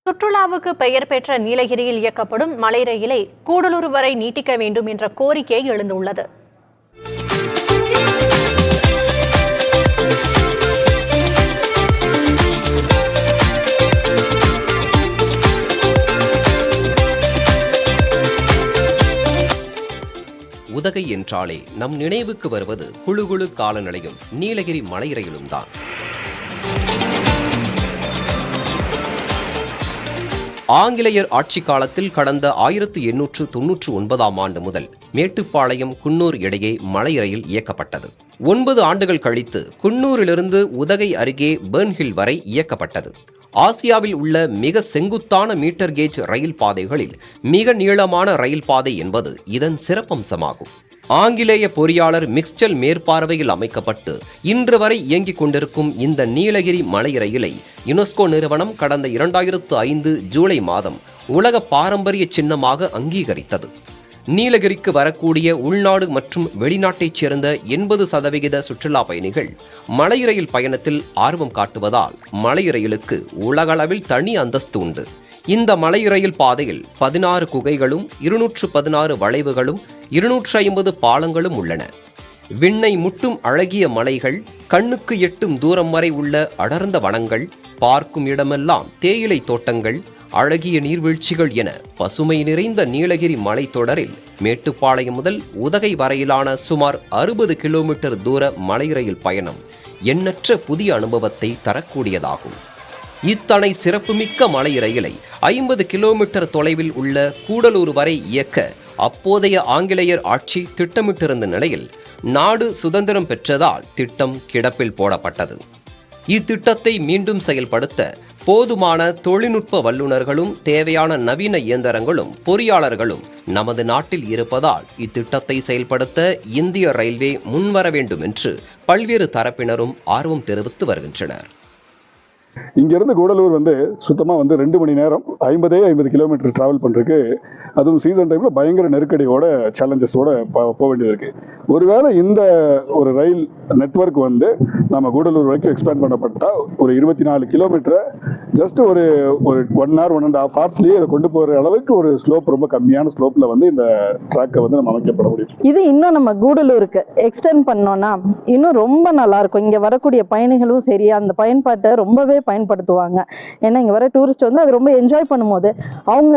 சுற்றுலாவுக்கு பெயர் பெற்ற நீலகிரியில் இயக்கப்படும் மலை ரயிலை கூடலூர் வரை நீட்டிக்க வேண்டும் என்ற கோரிக்கை எழுந்துள்ளது. உதகை என்றாலே நம் நினைவுக்கு வருவது குளுகுளு காலநிலையும் நீலகிரி மலை ரயிலும் தான். ஆங்கிலேயர் ஆட்சி காலத்தில் கடந்த 1899ஆம் ஆண்டு முதல் மேட்டுப்பாளையம் குன்னூர் இடையே மலை ரயில் இயக்கப்பட்டது. 9 ஆண்டுகள் கழித்து குன்னூரிலிருந்து உதகை அருகே பெர்ன்ஹில் வரை இயக்கப்பட்டது. ஆசியாவில் உள்ள மிக செங்குத்தான மீட்டர் கேஜ் ரயில் பாதைகளில் மிக நீளமான ரயில் பாதை என்பது இதன் சிறப்பம்சமாகும். ஆங்கிலேய பொறியாளர் மிக்ஸ்டல் மேற்பார்வையில் அமைக்கப்பட்டு இன்று வரை இயங்கிக் கொண்டிருக்கும் இந்த நீலகிரி மலை ரயிலை யுனெஸ்கோ நிறுவனம் கடந்த 2005 ஜூலை மாதம் உலக பாரம்பரிய சின்னமாக அங்கீகரித்தது. நீலகிரிக்கு வரக்கூடிய உள்நாடு மற்றும் வெளிநாட்டைச் சேர்ந்த 80% சுற்றுலா பயணிகள் மலை ரயில் பயணத்தில் ஆர்வம் காட்டுவதால் மலை ரயிலுக்கு உலகளவில் தனி அந்தஸ்து உண்டு. இந்த மலை ரயில் பாதையில் 16 குகைகளும் 216 வளைவுகளும் 250 பாலங்களும் உள்ளன. விண்ணை முட்டும் அழகிய மலைகள், கண்ணுக்கு எட்டும் தூரம் வரை உள்ள அடர்ந்த வனங்கள், பார்க்கும் இடமெல்லாம் தேயிலை தோட்டங்கள், அழகிய நீர்வீழ்ச்சிகள் என பசுமை நிறைந்த நீலகிரி மலைத்தொடரில் மேட்டுப்பாளையம் முதல் உதகை வரையிலான சுமார் 60 கிலோமீட்டர் தூர மலை ரயில் பயணம் எண்ணற்ற புதிய அனுபவத்தை தரக்கூடியதாகும். இத்தனை சிறப்புமிக்க மலை ரயிலை 50 கிலோமீட்டர் தொலைவில் உள்ள கூடலூர் வரை இயக்க அப்போதைய ஆங்கிலேயர் ஆட்சி திட்டமிட்டிருந்த நிலையில் நாடு சுதந்திரம் பெற்றதால் திட்டம் கிடப்பில் போடப்பட்டது. இத்திட்டத்தை மீண்டும் செயல்படுத்த போதுமான தொழில்நுட்ப வல்லுநர்களும் தேவையான நவீன இயந்திரங்களும் பொறியாளர்களும் நமது நாட்டில் இருப்பதால் இத்திட்டத்தை செயல்படுத்த இந்திய ரயில்வே முன்வர வேண்டும் என்று பல்வேறு தரப்பினரும் ஆர்வம் தெரிவித்து வருகின்றனர். இங்கிருந்து கூடலூர் சுத்தமா 2 மணி நேரம் 50 கிலோமீட்டர் டிராவல் பண்றதுக்கு, அதுவும் சீசன் டைம்ல பயங்கர நெருக்கடியோட சேலஞ்சஸோட போக வேண்டியது இருக்கு. ஒருவேளை இந்த ஒரு ரயில் நெட்வொர்க் நம்ம கூடலூர் வரைக்கும் எக்ஸ்பேண்ட் பண்ணப்பட்டா ஒரு 24 கிலோமீட்டர் ஜஸ்ட் ஒரு 1 hour 1.5 hours இதை கொண்டு போற அளவுக்கு ஒரு ஸ்லோப், ரொம்ப கம்மியான ஸ்லோப்ல இந்த ட்ராக்கை நம்ம அமைக்கப்பட முடியும். இது இன்னும் நம்ம கூடலூருக்கு எக்ஸ்டெண்ட் பண்ணோம்னா இன்னும் ரொம்ப நல்லா இருக்கும். இங்க வரக்கூடிய பயணிகளும் சரி அந்த பயன்பாட்டை ரொம்பவே பயன்படுத்துவாங்க. ஏன்னா இங்க வர டூரிஸ்ட் அது ரொம்ப என்ஜாய் பண்ணும்போது அவங்க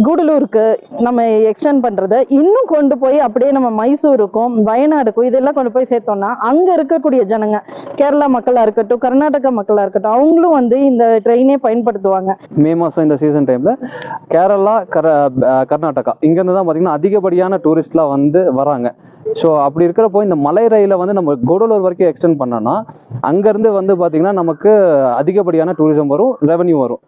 கூடலூருக்கு நம்ம எக்ஸ்டெண்ட் பண்றதை இன்னும் கொண்டு போய் அப்படியே நம்ம மைசூருக்கும் வயநாடுக்கும் இதெல்லாம் கொண்டு போய் சேர்த்தோம்னா அங்க இருக்கக்கூடிய ஜனங்க, கேரளா மக்களா இருக்கட்டும், கர்நாடகா மக்களா இருக்கட்டும், அவங்களும் இந்த ட்ரெயினே பயன்படுத்துவாங்க. மே மாசம் இந்த சீசன் டைம்ல கேரளா, கர்நாடகா இங்க இருந்து தான் பாத்தீங்கன்னா அதிகப்படியான டூரிஸ்ட்லாம் வராங்க. ஸோ அப்படி இருக்கிறப்போ இந்த மலை ரயிலை நம்ம கூடலூர் வரைக்கும் எக்ஸ்டெண்ட் பண்ணோம்னா அங்கேருந்து பார்த்தீங்கன்னா நமக்கு அதிகப்படியான டூரிசம் வரும், ரெவன்யூ வரும்.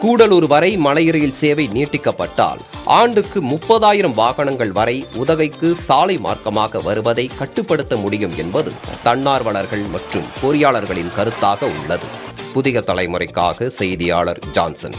கூடலூர் வரை மலை ரயில் சேவை நீட்டிக்கப்பட்டால் ஆண்டுக்கு 30,000 வாகனங்கள் வரை உதகைக்கு சாலை மார்க்கமாக வருவதை கட்டுப்படுத்த முடியும் என்பது தன்னார்வலர்கள் மற்றும் பொறியாளர்களின் கருத்தாக உள்ளது. புதிய தலைமுறைக்காக செய்தியாளர் ஜான்சன்.